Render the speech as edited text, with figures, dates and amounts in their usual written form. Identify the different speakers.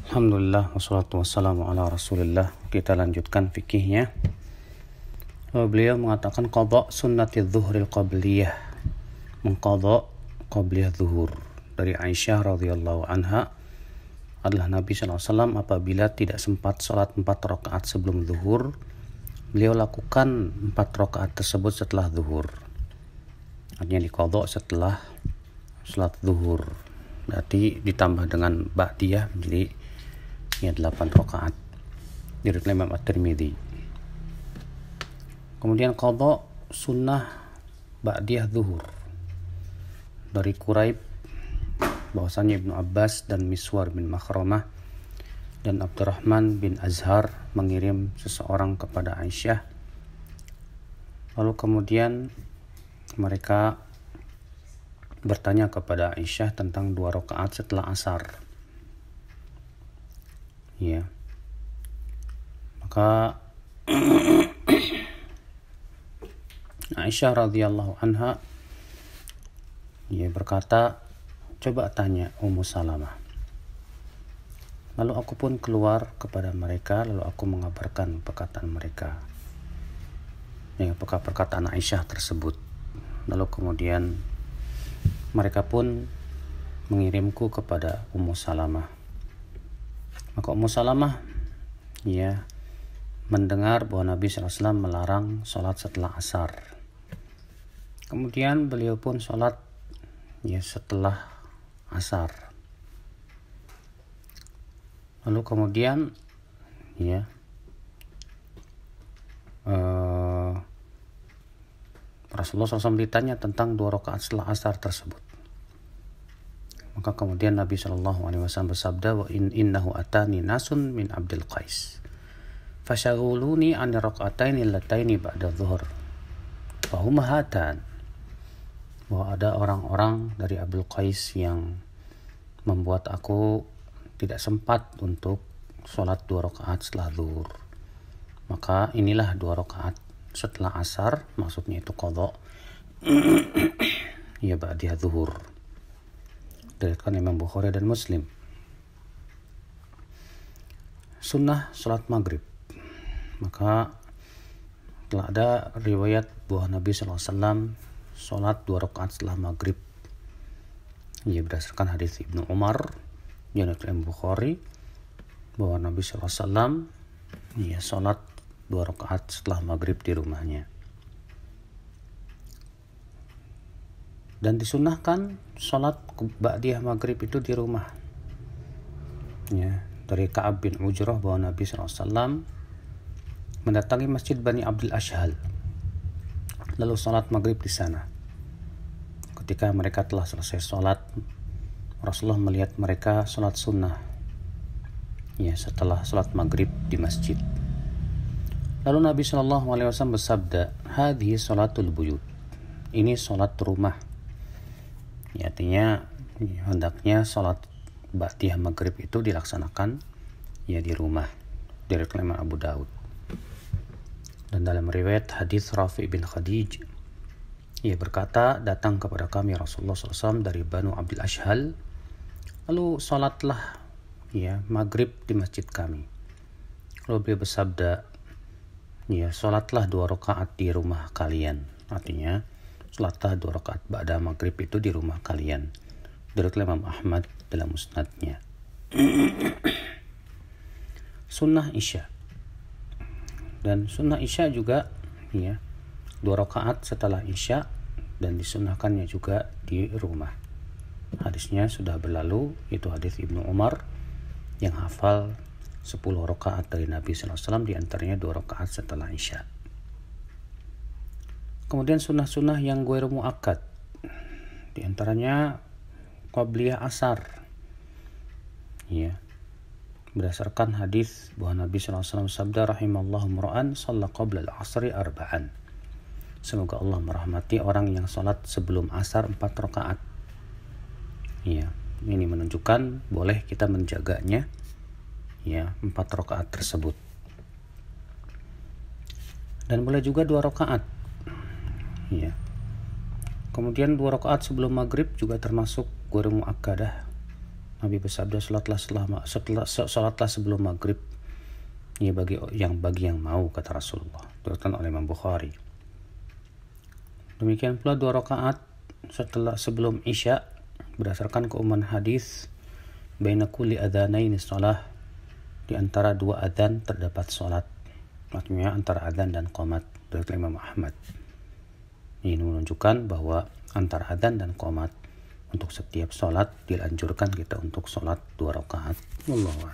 Speaker 1: Alhamdulillah wassalatu wassalamu ala rasulillah. Kita lanjutkan fikihnya. Beliau mengatakan qadha sunnati dhuhril qabliyah, mengqadha qabliyah zuhur. Dari Aisyah radhiyallahu anha adalah Nabi SAW apabila tidak sempat sholat 4 rakaat sebelum zuhur, beliau lakukan 4 rakaat tersebut setelah zuhur. Artinya diqadha setelah sholat zuhur. Berarti ditambah dengan ba'diyah menjadi 8 rakaat. Diriwayatkan Imam At-Tirmidzi. Kemudian qadha sunnah ba'diyah zuhur. Dari Quraib bahwasanya Ibnu Abbas dan Miswar bin Makhramah dan Abdurrahman bin Azhar mengirim seseorang kepada Aisyah. Lalu kemudian mereka bertanya kepada Aisyah tentang 2 rakaat setelah asar. Ya. Maka Aisyah radhiyallahu anha berkata, coba tanya Ummu Salamah. Lalu aku pun keluar kepada mereka, lalu aku mengabarkan perkataan mereka. Perkataan Aisyah tersebut. Lalu kemudian mereka pun mengirimku kepada Ummu Salamah. Maka Ummu Salamah mendengar bahwa Nabi SAW melarang sholat setelah asar. Kemudian beliau pun sholat setelah asar. Lalu kemudian Rasulullah SAW ditanya tentang 2 rakaat setelah asar tersebut. Maka kemudian Nabi SAW bersabda, wa innahu atani nasun min Abdul Qais fasyaghuluni an raka'ataini allataini ba'da dhuhr fahuma hatan. Bahwa ada orang-orang dari Abdul Qais yang membuat aku tidak sempat untuk sholat 2 rakaat setelah zuhur. Maka inilah 2 rakaat setelah asar, maksudnya itu qadha ba'da zuhur. Diriwayatkan Imam Bukhari dan Muslim. Sunnah sholat maghrib. Maka telah ada riwayat bahwa Nabi SAW sholat 2 rakaat setelah maghrib. Berdasarkan hadis Ibnu Umar yang diriwayatkan Imam Bukhari bahwa Nabi SAW sholat 2 rakaat setelah maghrib di rumahnya. Dan disunnahkan sholat ba'diyah maghrib itu di rumah. Dari Ka'ab bin Ujrah bahwa Nabi SAW mendatangi Masjid Bani Abdul Ashhal, lalu sholat maghrib di sana. Ketika mereka telah selesai sholat, Rasulullah melihat mereka sholat sunnah setelah sholat maghrib di masjid. Lalu Nabi SAW bersabda, hadhihi sholatul buyut. Ini sholat rumah. Artinya hendaknya sholat ba'diyah maghrib itu dilaksanakan di rumah. Dari Imam Abu Daud. Dan dalam riwayat hadis Rafi bin Khadij, ia berkata, datang kepada kami Rasulullah SAW dari Banu Abdul Ashhal, lalu sholatlah maghrib di masjid kami. Lalu beliau bersabda, sholatlah 2 rakaat di rumah kalian. Artinya sholatlah 2 rakaat ba'da maghrib itu di rumah kalian. Dari Imam Ahmad dalam musnadnya. Sunnah Isya. Dan sunnah Isya juga 2 rakaat setelah Isya, dan disunnahkannya juga di rumah. Hadisnya sudah berlalu, itu hadis Ibnu Umar yang hafal 10 rakaat dari Nabi SAW, di antaranya 2 rakaat setelah Isya. Kemudian sunnah-sunnah yang ghairu muakkad, di antaranya qabliyah asar. Berdasarkan hadis bahwa Nabi SAW sabda, rahimallahu mura'an shalla qabla al-asri arba'an. Semoga Allah merahmati orang yang salat sebelum asar 4 rakaat. Ini menunjukkan boleh kita menjaganya 4 rakaat tersebut. Dan boleh juga 2 rakaat. Kemudian 2 rakaat sebelum maghrib juga termasuk ghairu muakkadah. Nabi bersabda, salatlah sebelum maghrib, ya bagi yang mau, kata Rasulullah. Diriwayatkan oleh Imam Bukhari. Demikian pula 2 rakaat sebelum isya, berdasarkan keumuman hadis, baina kulli adzanaini shalah, di antara 2 adzan terdapat salat. Maksudnya antara adzan dan qomat, dari Imam Ahmad. Ini menunjukkan bahwa antara adzan dan qomat untuk setiap salat dianjurkan kita untuk salat 2 rakaat. Wallahu a'lam.